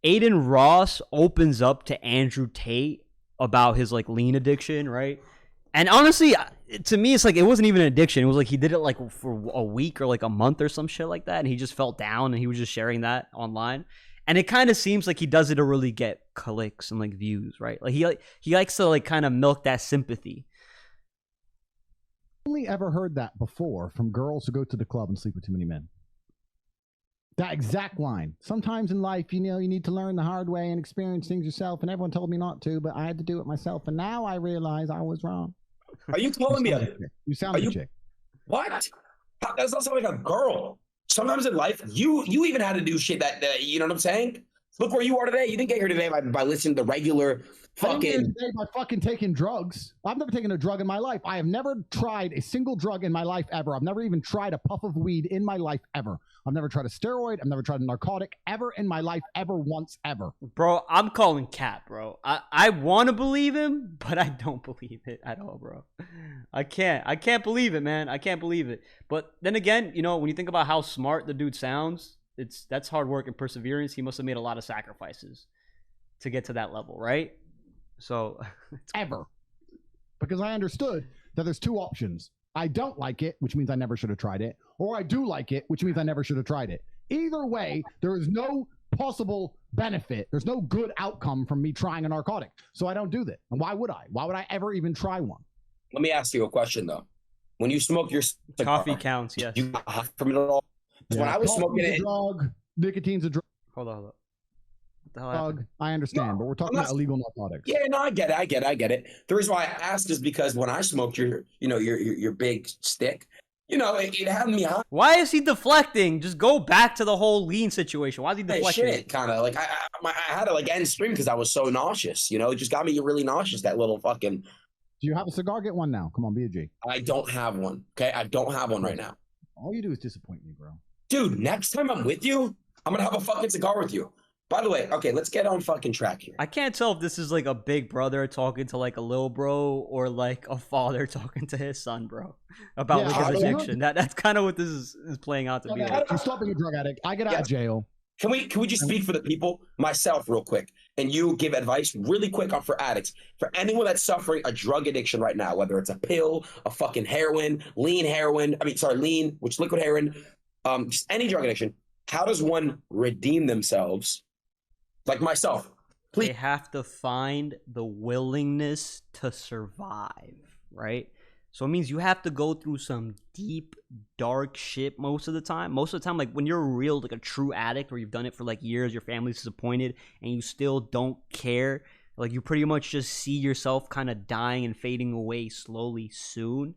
Adin Ross opens up to Andrew Tate about his like lean addiction, right? And honestly, to me, it's like it wasn't even an addiction. It was like he did it like for a week or like a month or some shit like that, and he just felt down, and he was just sharing that online. And it kind of seems like he does it to really get clicks and like views, right? Like he likes to like kind of milk that sympathy. Only ever heard that before from girls who go to the club and sleep with too many men. That exact line. Sometimes in life, you know, you need to learn the hard way and experience things yourself. And everyone told me not to, but I had to do it myself. And now I realize I was wrong. Are you calling me a... You sound a chick. What? That doesn't sound like a girl. Sometimes in life, you even had to do shit that you know what I'm saying? Look where you are today. You didn't get here today by listening to regular fucking... I didn't get here today by fucking taking drugs. I've never taken a drug in my life. I have never tried a single drug in my life ever. I've never even tried a puff of weed in my life ever. I've never tried a steroid. I've never tried a narcotic ever in my life, ever, once, ever. Bro, I'm calling cap, bro. I want to believe him, but I don't believe it at all, bro. I can't believe it, man. I can't believe it. But then again, you know, when you think about how smart the dude sounds, that's hard work and perseverance. He must have made a lot of sacrifices to get to that level, right? So ever. Because I understood that there's two options. I don't like it, which means I never should have tried it, or I do like it, which means I never should have tried it. Either way, there is no possible benefit. There's no good outcome from me trying a narcotic. So I don't do that. And why would I? Why would I ever even try one? Let me ask you a question, though. When you smoke your cigar, coffee counts, yes. You got high from it at all? Yeah, when I was smoking it, drug, nicotine's a drug. Hold on. Drug, I understand, but we're talking about illegal narcotics. Yeah, no, I get it. The reason why I asked is because when I smoked your big stick, you know, it had me high. Why is he deflecting? Just go back to the whole lean situation. Why is he deflecting? Shit, kind of like I had to like end stream because I was so nauseous. You know, it just got me really nauseous. That little fucking. Do you have a cigar? Get one now. Come on, be a G. I don't have one. Okay, I don't have one right now. All you do is disappoint me, bro. Dude, next time I'm with you, I'm gonna have a fucking cigar with you. By the way, okay, let's get on fucking track here. I can't tell if this is like a big brother talking to like a little bro or like a father talking to his son, bro, about like his addiction. That's kind of what this is playing out to be like. You stop being a drug addict. I get out of jail. Can we just speak for the people, myself, real quick, and you give advice really quick on for addicts, for anyone that's suffering a drug addiction right now, whether it's a pill, a fucking heroin, lean, which is liquid heroin, just any drug addiction. How does one redeem themselves? Like myself, please. They have to find the willingness to survive, right? So it means you have to go through some deep, dark shit most of the time. Most of the time, like when you're real, like a true addict, where you've done it for like years, your family's disappointed, and you still don't care. Like you pretty much just see yourself kind of dying and fading away slowly soon.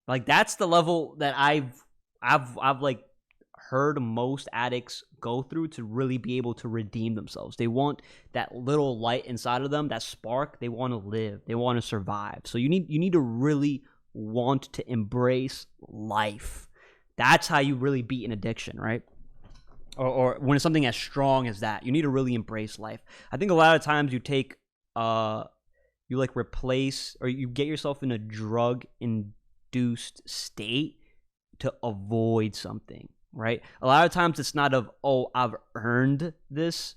Like that's the level that I've like heard most addicts go through to really be able to redeem themselves. They want that little light inside of them, that spark. They want to live. They want to survive. So you need to really want to embrace life. That's how you really beat an addiction, right? Or when it's something as strong as that, you need to really embrace life. I think a lot of times you take you like replace or you get yourself in a drug induced state to avoid something. Right? A lot of times it's not of, oh, I've earned this,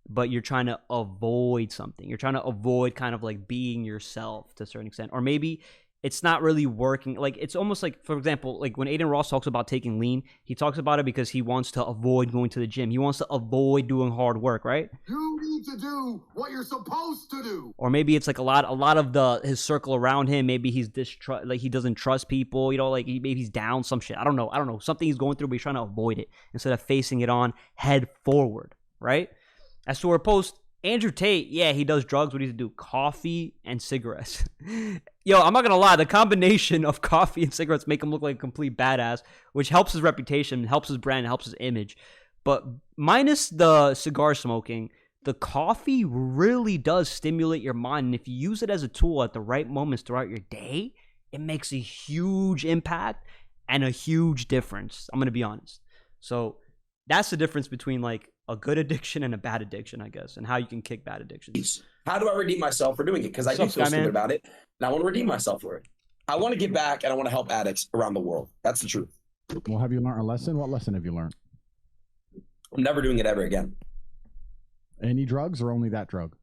but you're trying to avoid something. You're trying to avoid kind of like being yourself to a certain extent. Or maybe it's not really working. Like it's almost like, for example, like when Adin Ross talks about taking lean, he talks about it because he wants to avoid going to the gym. He wants to avoid doing hard work, right? You need to do what you're supposed to do. Or maybe it's like a lot of his circle around him. Maybe he's like he doesn't trust people. You know, like maybe he's down some shit. I don't know something he's going through, but he's trying to avoid it instead of facing it on head forward, right? As to our post. Andrew Tate, yeah, he does drugs. What does he do? Coffee and cigarettes. Yo, I'm not going to lie. The combination of coffee and cigarettes make him look like a complete badass, which helps his reputation, helps his brand, helps his image. But minus the cigar smoking, the coffee really does stimulate your mind. And if you use it as a tool at the right moments throughout your day, it makes a huge impact and a huge difference. I'm going to be honest. So that's the difference between like a good addiction and a bad addiction, I guess, and how you can kick bad addictions. How do I redeem myself for doing it? Because I do feel stupid about it, and I want to redeem myself for it. I want to give back, and I want to help addicts around the world. That's the truth. Well, have you learned a lesson? What lesson have you learned? I'm never doing it ever again. Any drugs or only that drug?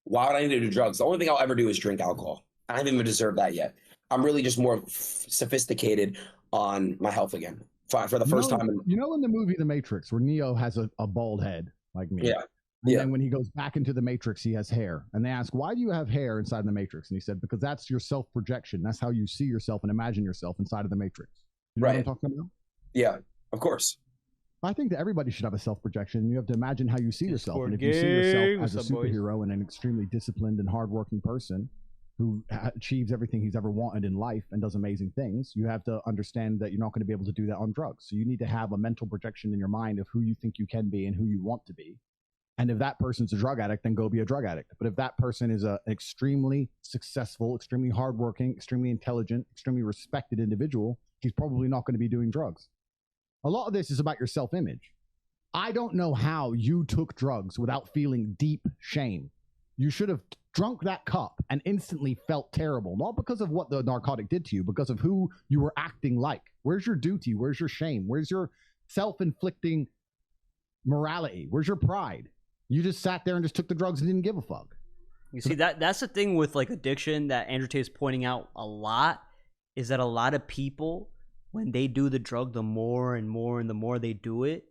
Why would I need to do drugs? The only thing I'll ever do is drink alcohol. I haven't even deserved that yet. I'm really just more sophisticated on my health again for the first time. You know, in the movie The Matrix, where Neo has a bald head like me. Yeah. And then when he goes back into the Matrix, he has hair. And they ask, why do you have hair inside the Matrix? And he said, because that's your self-projection. That's how you see yourself and imagine yourself inside of the Matrix. You know what I'm talking about? Yeah, of course. I think that everybody should have a self-projection. You have to imagine how you see yourself. And if you see yourself as a superhero and an extremely disciplined and hardworking person who achieves everything he's ever wanted in life and does amazing things, you have to understand that you're not going to be able to do that on drugs. So you need to have a mental projection in your mind of who you think you can be and who you want to be. And if that person's a drug addict, then go be a drug addict. But if that person is an extremely successful, extremely hardworking, extremely intelligent, extremely respected individual, he's probably not going to be doing drugs. A lot of this is about your self-image. I don't know how you took drugs without feeling deep shame. You should have drunk that cup and instantly felt terrible, not because of what the narcotic did to you, because of who you were acting like. Where's your duty? Where's your shame? Where's your self-inflicting morality? Where's your pride? You just sat there and just took the drugs and didn't give a fuck. You see, that's the thing with like addiction that Andrew Tate is pointing out a lot, is that a lot of people, when they do the drug, the more and more and the more they do it,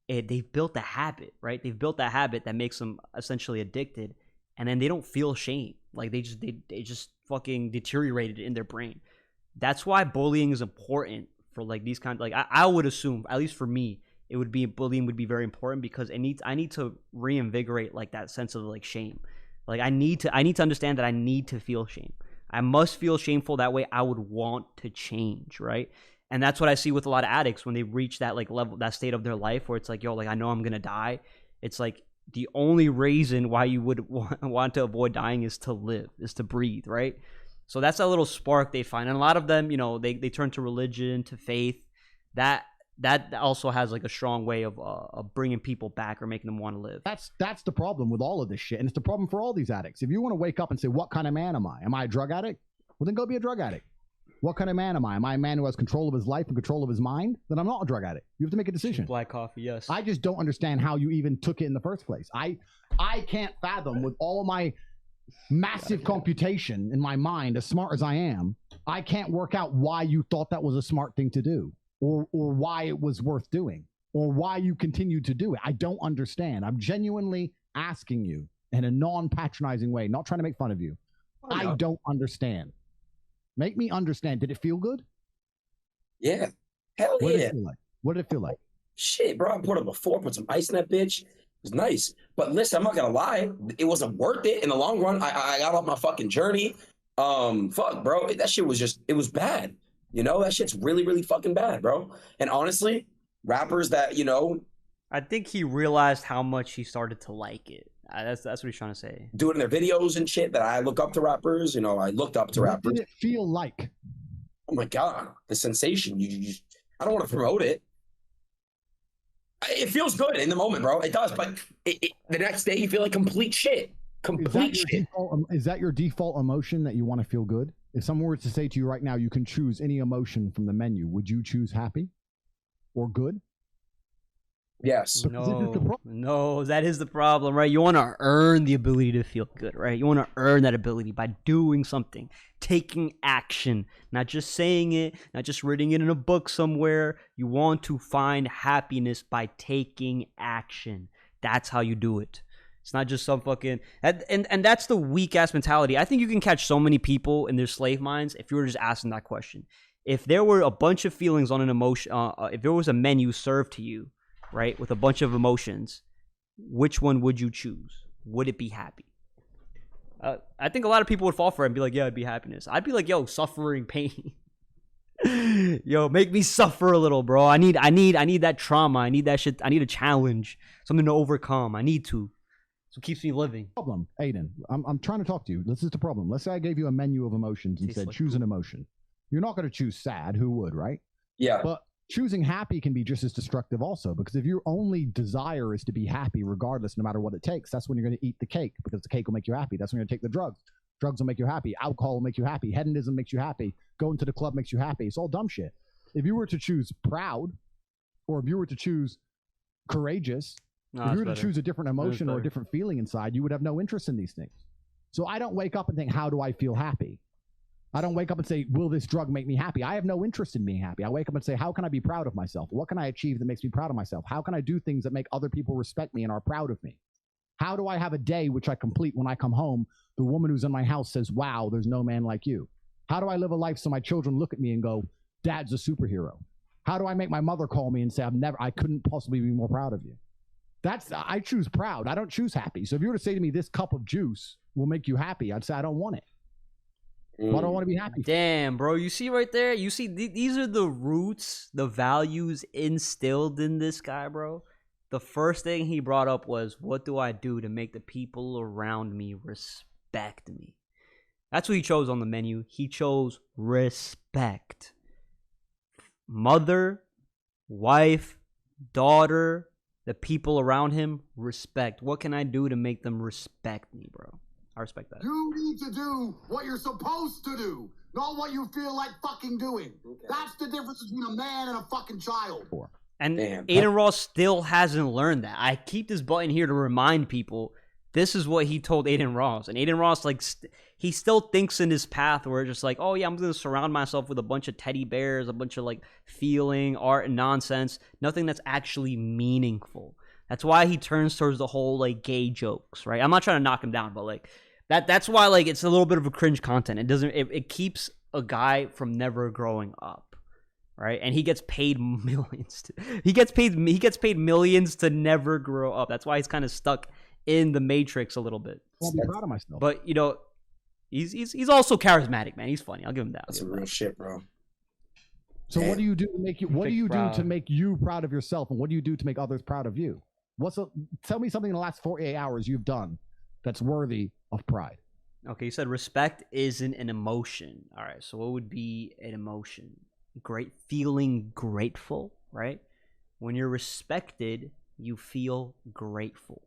they've built a habit, right? They've built that habit that makes them essentially addicted, and then they don't feel shame. Like they just fucking deteriorated in their brain. That's why bullying is important for like these kind of, like I would assume, at least for me, bullying would be very important, because I need to reinvigorate like that sense of like shame. Like I need to understand that I need to feel shame. I must feel shameful. That way I would want to change, right? And that's what I see with a lot of addicts when they reach that like level, that state of their life where it's like, yo, like I know I'm gonna die. It's like the only reason why you would want to avoid dying is to live, is to breathe, right? So that's that little spark they find. And a lot of them, you know, they turn to religion, to faith. That also has like a strong way of bringing people back or making them want to live. That's the problem with all of this shit, and it's the problem for all these addicts. If you want to wake up and say, what kind of man am I? Am I a drug addict? Well, then go be a drug addict. What kind of man am I? Am I a man who has control of his life and control of his mind? Then I'm not a drug addict. You have to make a decision. Black coffee, yes. I just don't understand how you even took it in the first place. I can't fathom, with all my massive computation in my mind, as smart as I am, I can't work out why you thought that was a smart thing to do. Or why it was worth doing, or why you continued to do it. I don't understand. I'm genuinely asking you in a non-patronizing way, not trying to make fun of you. I don't understand. Make me understand. Did it feel good? Yeah. Hell What yeah. did it feel like? What did it feel like? Shit, bro. I poured it before, put some ice in that bitch. It was nice. But listen, I'm not gonna lie. It wasn't worth it in the long run. I got off my fucking journey. Fuck, bro. That shit was just, it was bad. You know, that shit's really, really fucking bad, bro. And honestly, rappers that, you know, I think he realized how much he started to like it. That's what he's trying to say. doing their videos and shit, that I look up to rappers, you know, I looked up to What rappers. did it feel like? Oh my God, the sensation. I don't want to promote it. It feels good in the moment, bro. It does, but the next day you feel like complete shit. Complete shit. Is that your default emotion, that you want to feel good? If someone were to say to you right now, you can choose any emotion from the menu, would you choose happy or good? Yes. No, that is the problem, right? You want to earn the ability to feel good, right? You want to earn that ability by doing something, taking action, not just saying it, not just reading it in a book somewhere. You want to find happiness by taking action. That's how you do it. It's not just some fucking, and that's the weak ass mentality. I think you can catch so many people in their slave minds if you were just asking that question. If there were a bunch of feelings on an emotion, if there was a menu served to you, right, with a bunch of emotions, which one would you choose? Would it be happy? I think a lot of people would fall for it and be like, yeah, it'd be happiness. I'd be like, yo, suffering, pain. Yo, make me suffer a little, bro. I need that trauma. I need that shit. I need a challenge, something to overcome. I need to. So it keeps me living. Problem, Adin. I'm trying to talk to you. This is the problem. Let's say I gave you a menu of emotions and said, choose an emotion. You're not going to choose sad. Who would, right? Yeah. But choosing happy can be just as destructive also, because if your only desire is to be happy regardless, no matter what it takes, that's when you're going to eat the cake, because the cake will make you happy. That's when you're going to take the drugs. Drugs will make you happy. Alcohol will make you happy. Hedonism makes you happy. Going to the club makes you happy. It's all dumb shit. If you were to choose proud, or if you were to choose courageous, No, if you were that's to better. choose a different emotion or a better. different feeling inside, you would have no interest in these things. So I don't wake up and think, how do I feel happy? I don't wake up and say, will this drug make me happy? I have no interest in being happy. I wake up and say, how can I be proud of myself? What can I achieve that makes me proud of myself? How can I do things that make other people respect me and are proud of me? How do I have a day which I complete when I come home? The woman who's in my house says, wow, there's no man like you. How do I live a life so my children look at me and go, Dad's a superhero? How do I make my mother call me and say, I couldn't possibly be more proud of you? I choose proud. I don't choose happy. So if you were to say to me, this cup of juice will make you happy, I'd say, I don't want it. Why do I want to be happy? Damn, bro. You see right there? You see, these are the roots, the values instilled in this guy, bro. The first thing he brought up was, what do I do to make the people around me respect me? That's what he chose on the menu. He chose respect. Mother, wife, daughter, the people around him, respect. What can I do to make them respect me, bro? I respect that. You need to do what you're supposed to do, not what you feel like fucking doing. Okay. That's the difference between a man and a fucking child. And Damn. Adin Ross still hasn't learned that. I keep this button here to remind people this is what he told Adin Ross. And Adin Ross, like, he still thinks in his path where it's just like, oh, yeah, I'm going to surround myself with a bunch of teddy bears, a bunch of, like, feeling, art, and nonsense. Nothing that's actually meaningful. That's why he turns towards the whole, like, gay jokes, right? I'm not trying to knock him down, but, like, that's why, like, it's a little bit of a cringe content. It keeps a guy from never growing up. Right, and he gets paid millions. He gets paid millions to never grow up. That's why he's kind of stuck in the matrix a little bit. I'll be proud of myself. But you know, he's also charismatic, man. He's funny. I'll give him that. That's some real shit, bro. So what do you do to make you? What do you do proud. to make you proud of yourself, and what do you do to make others proud of you? Tell me something in the last 48 hours you've done that's worthy of pride. Okay, you said respect isn't an emotion. All right, so what would be an emotion? Feeling grateful, right? When you're respected, you feel grateful,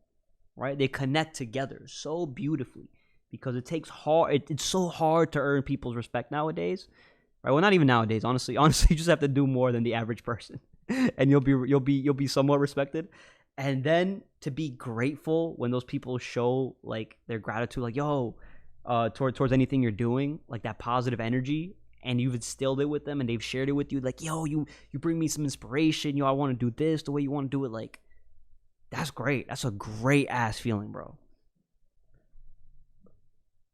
right? They connect together so beautifully because it takes hard. It's so hard to earn people's respect nowadays, right? Well, not even nowadays. Honestly, you just have to do more than the average person, and you'll be somewhat respected. And then to be grateful when those people show like their gratitude, like towards anything you're doing, like that positive energy. And you've instilled it with them and they've shared it with you. Like, yo, you bring me some inspiration. Yo, I want to do this the way you want to do it. Like, that's great. That's a great ass feeling, bro.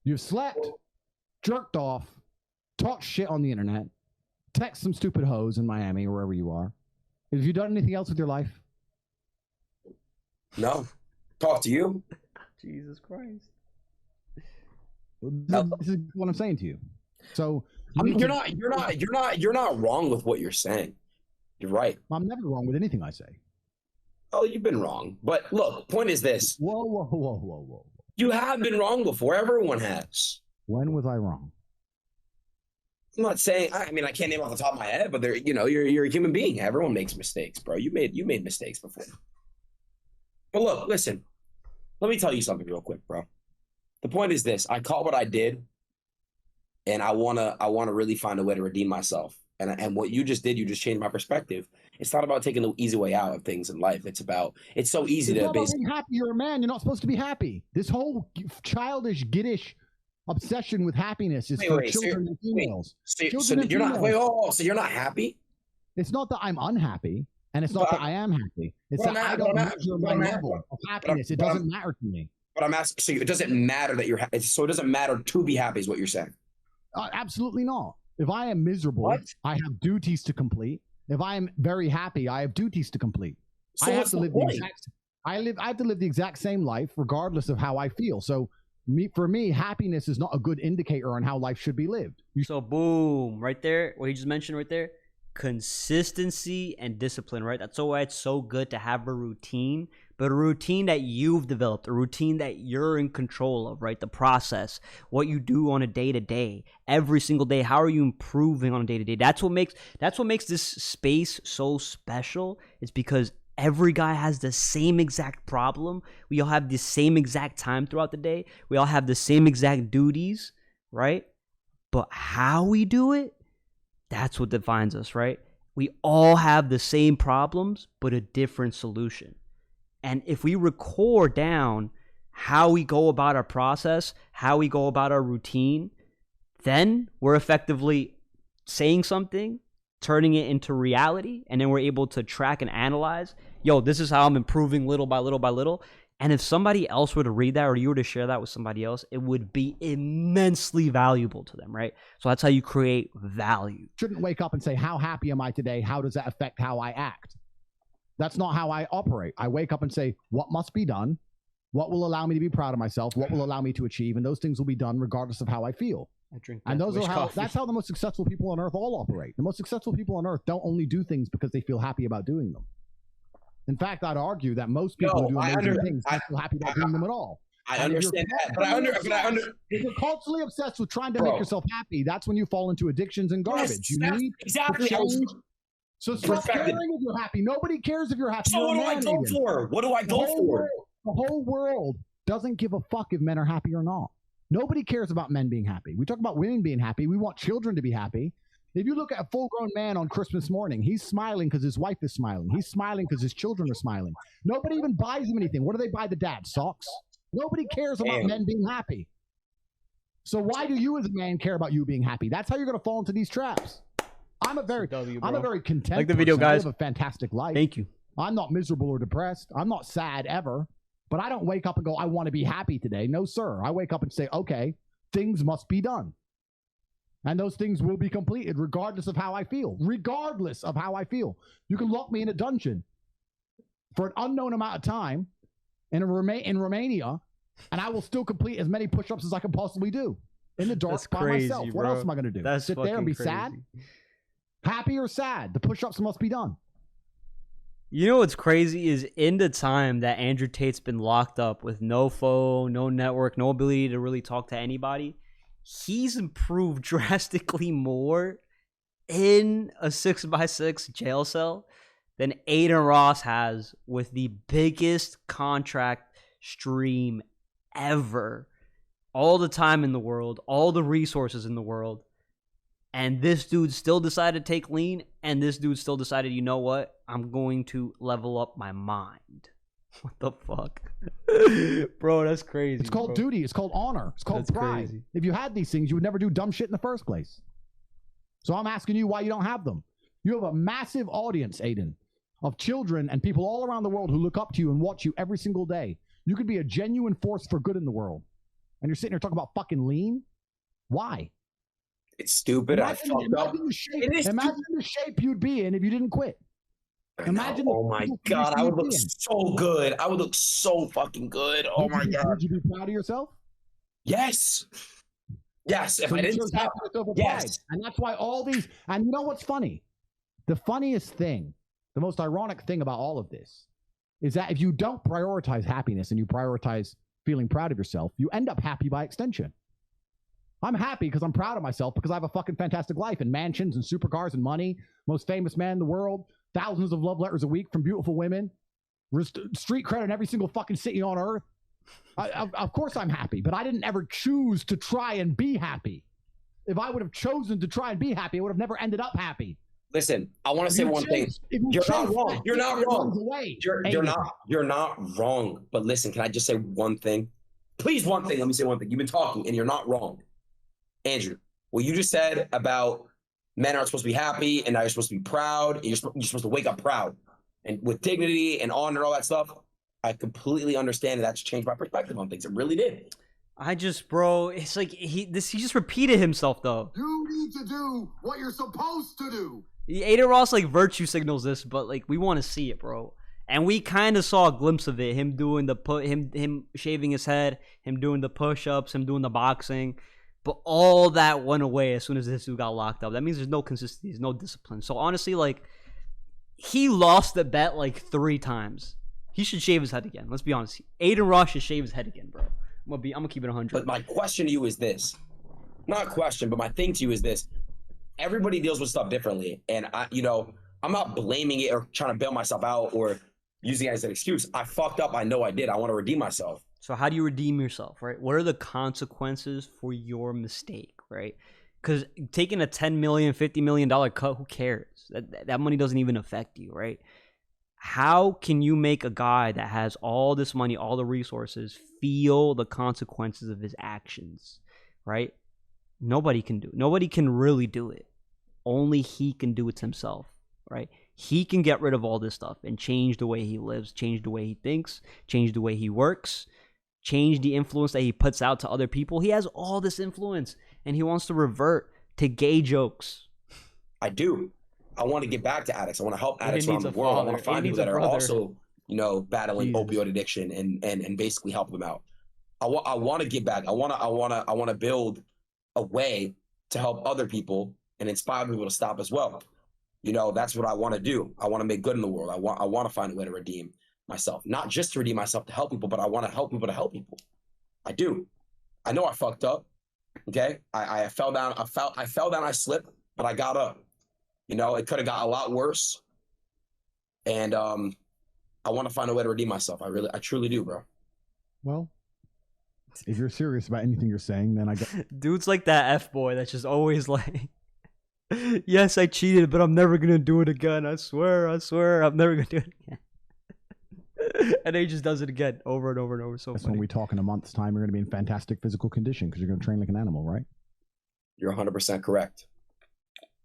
You've slept, jerked off, talked shit on the internet, text some stupid hoes in Miami or wherever you are. Have you done anything else with your life? No. Talk to you. Jesus Christ. This is what I'm saying to you. So You're not wrong with what you're saying. You're right. I'm never wrong with anything I say. Oh, you've been wrong. But look, point is this. Whoa. You have been wrong before. Everyone has. When was I wrong? I'm not saying, I mean, I can't name off the top of my head, but you're a human being. Everyone makes mistakes, bro. You made mistakes before. But look, listen, let me tell you something real quick, bro. The point is this. I caught what I did. And I wanna really find a way to redeem myself. And what you just did, you just changed my perspective. It's not about taking the easy way out of things in life. It's so easy to being happy. You're a man. You're not supposed to be happy. This whole childish, giddish obsession with happiness is for children and females. So you're not happy? It's not that I'm unhappy, and it's not that I am happy. It's that I don't measure my level of happiness. It doesn't matter to me. But I'm asking, so it doesn't matter that you're happy. So it doesn't matter to be happy is what you're saying. Absolutely not. If I am miserable, I have duties to complete. If I am very happy, I have duties to complete. So I have to live I have to live the exact same life regardless of how I feel. So for me, happiness is not a good indicator on how life should be lived. So boom, right there, what he just mentioned right there, consistency and discipline, right? That's why it's so good to have a routine, but a routine that you've developed, a routine that you're in control of, right? The process, what you do on a day-to-day, every single day. How are you improving on a day-to-day? That's what makes this space so special. It's because every guy has the same exact problem. We all have the same exact time throughout the day. We all have the same exact duties, right? But how we do it, that's what defines us, right? We all have the same problems, but a different solution. And if we record down how we go about our process, how we go about our routine, then we're effectively saying something, turning it into reality, and then we're able to track and analyze, yo, this is how I'm improving little by little by little. And if somebody else were to read that, or you were to share that with somebody else, it would be immensely valuable to them, right? So that's how you create value. Shouldn't wake up and say, how happy am I today? How does that affect how I act? That's not how I operate. I wake up and say, what must be done? What will allow me to be proud of myself? What will allow me to achieve? And those things will be done regardless of how I feel. I drink and those are that's how the most successful people on earth all operate. The most successful people on earth don't only do things because they feel happy about doing them. In fact, I'd argue that most people who do amazing things don't feel happy about doing them at all. I understand that, but if you're culturally obsessed with trying to make yourself happy, that's when you fall into addictions and garbage. Yes, you need exactly. So stop caring if you're happy. Nobody cares if you're happy. So what do I go for? What do I go for? The whole world doesn't give a fuck if men are happy or not. Nobody cares about men being happy. We talk about women being happy. We want children to be happy. If you look at a full-grown man on Christmas morning, he's smiling because his wife is smiling. He's smiling because his children are smiling. Nobody even buys him anything. What do they buy the dad? Socks? Nobody cares about men being happy. So why do you as a man care about you being happy? That's how you're going to fall into these traps. I'm a very content like the video, person. guys. I live a fantastic life. Thank you. I'm not miserable or depressed. I'm not sad ever. But I don't wake up and go, I want to be happy today. No, sir. I wake up and say, okay, things must be done. And those things will be completed regardless of how I feel. Regardless of how I feel. You can lock me in a dungeon for an unknown amount of time in Romania, and I will still complete as many push-ups as I can possibly do in the dark by myself. What else am I going to do? Sit there and be sad? Happy or sad? The push-ups must be done. You know what's crazy is in the time that Andrew Tate's been locked up with no phone, no network, no ability to really talk to anybody, he's improved drastically more in a 6x6 jail cell than Adin Ross has with the biggest contract stream ever. All the time in the world, all the resources in the world. And this dude still decided to take lean, and this dude still decided, you know what? I'm going to level up my mind. What the fuck? Bro, that's crazy. It's called duty. It's called honor. It's called pride. Crazy. If you had these things, you would never do dumb shit in the first place. So I'm asking you why you don't have them. You have a massive audience, Adin, of children and people all around the world who look up to you and watch you every single day. You could be a genuine force for good in the world. And you're sitting here talking about fucking lean? Why? It's stupid. Imagine the shape you'd be in if you didn't quit. Imagine. Oh my God, I would look so good. I would look so fucking good. Oh my God. Would you be proud of yourself? Yes. Yes. If I didn't stop. Yes. And that's why all these. And you know what's funny? The funniest thing, the most ironic thing about all of this, is that if you don't prioritize happiness and you prioritize feeling proud of yourself, you end up happy by extension. I'm happy because I'm proud of myself because I have a fucking fantastic life and mansions and supercars and money, most famous man in the world, thousands of love letters a week from beautiful women, street credit in every single fucking city on earth. Of course I'm happy, but I didn't ever choose to try and be happy. If I would have chosen to try and be happy, I would have never ended up happy. Listen, I want to say one thing. You're not wrong. You're not wrong. You're not wrong. But listen, can I just say one thing? Please, one thing. Let me say one thing. You've been talking and you're not wrong. Andrew, what you just said about men aren't supposed to be happy and now you're supposed to be proud and you're supposed to wake up proud and with dignity and honor and all that stuff, I completely understand, and that's changed my perspective on things. It really did. Bro, it's like he just repeated himself though. You need to do what you're supposed to do. Adin Ross like virtue signals this, but like we want to see it, bro. And we kind of saw a glimpse of it. Him doing him shaving his head, him doing the push-ups, him doing the boxing. But all that went away as soon as this dude got locked up. That means there's no consistency, there's no discipline. So honestly, like, he lost the bet like 3 times. He should shave his head again. Let's be honest. Adin Ross should shave his head again, bro. I'm gonna keep it 100. But my question to you is this. Not a question, but my thing to you is this. Everybody deals with stuff differently. And I'm not blaming it or trying to bail myself out or using it as an excuse. I fucked up. I know I did. I want to redeem myself. So how do you redeem yourself, right? What are the consequences for your mistake, right? Because taking a $10 million, $50 million cut, who cares? That money doesn't even affect you, right? how can you make a guy that has all this money, all the resources, feel the consequences of his actions, right? Nobody can do. Nobody can really do it. Only he can do it to himself, right? He can get rid of all this stuff and change the way he lives, change the way he thinks, change the way he works, change the influence that he puts out to other people. He has all this influence, and he wants to revert to gay jokes. I do. I want to get back to addicts. I want to help addicts Aiden around the world. I want to find people that are brother. also, you know, battling Jesus. opioid addiction and basically help them out. I want to get back. I want to build a way to help other people and inspire people to stop as well. You know, that's what I want to do. I want to make good in the world. I want to find a way to redeem myself, not just to redeem myself to help people, but I want to help people to help people. I do. I know I fucked up. Okay, I fell down. I fell down. I slipped, but I got up. You know, it could have got a lot worse. And I want to find a way to redeem myself. I truly do, bro. Well, if you're serious about anything you're saying, then I guess Dude's like that F-boy that's just always like, yes, I cheated, but I'm never going to do it again. I swear, I'm never going to do it again. And then he just does it again over and over and over. So that's funny. when we talk in a month's time, you're going to be in fantastic physical condition because you're going to train like an animal, right? You're 100% correct.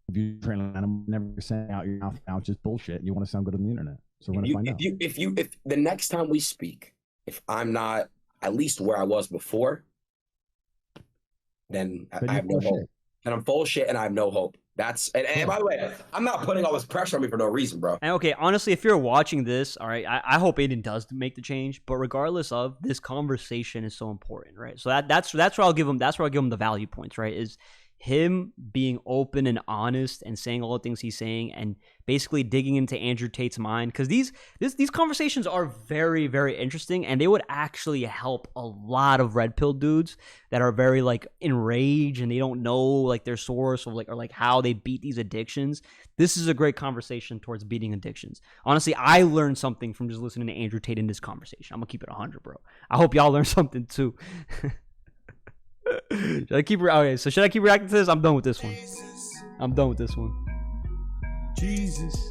If you train like an animal, never saying out your mouth now, it's just bullshit. You want to sound good on the internet. So we're going to find out. If the next time we speak, if I'm not at least where I was before, then I have no hope. And I'm full of shit and I have no hope. That's and by the way, I'm not putting all this pressure on me for no reason, bro. And okay, honestly, if you're watching this, all right, I hope Adin does make the change. But regardless of, this conversation is so important, right? So that's where I'll give him. That's where I'll give him the value points, right? Is him being open and honest and saying all the things he's saying and basically digging into Andrew Tate's mind, because these conversations are very, very interesting, and they would actually help a lot of red pill dudes that are very like enraged and they don't know like their source or like how they beat these addictions. This is a great conversation towards beating addictions. Honestly, I learned something from just listening to Andrew Tate in this conversation. I'm gonna keep it 100, bro. I hope y'all learned something too. Should I keep reacting to this? I'm done with this one. Jesus.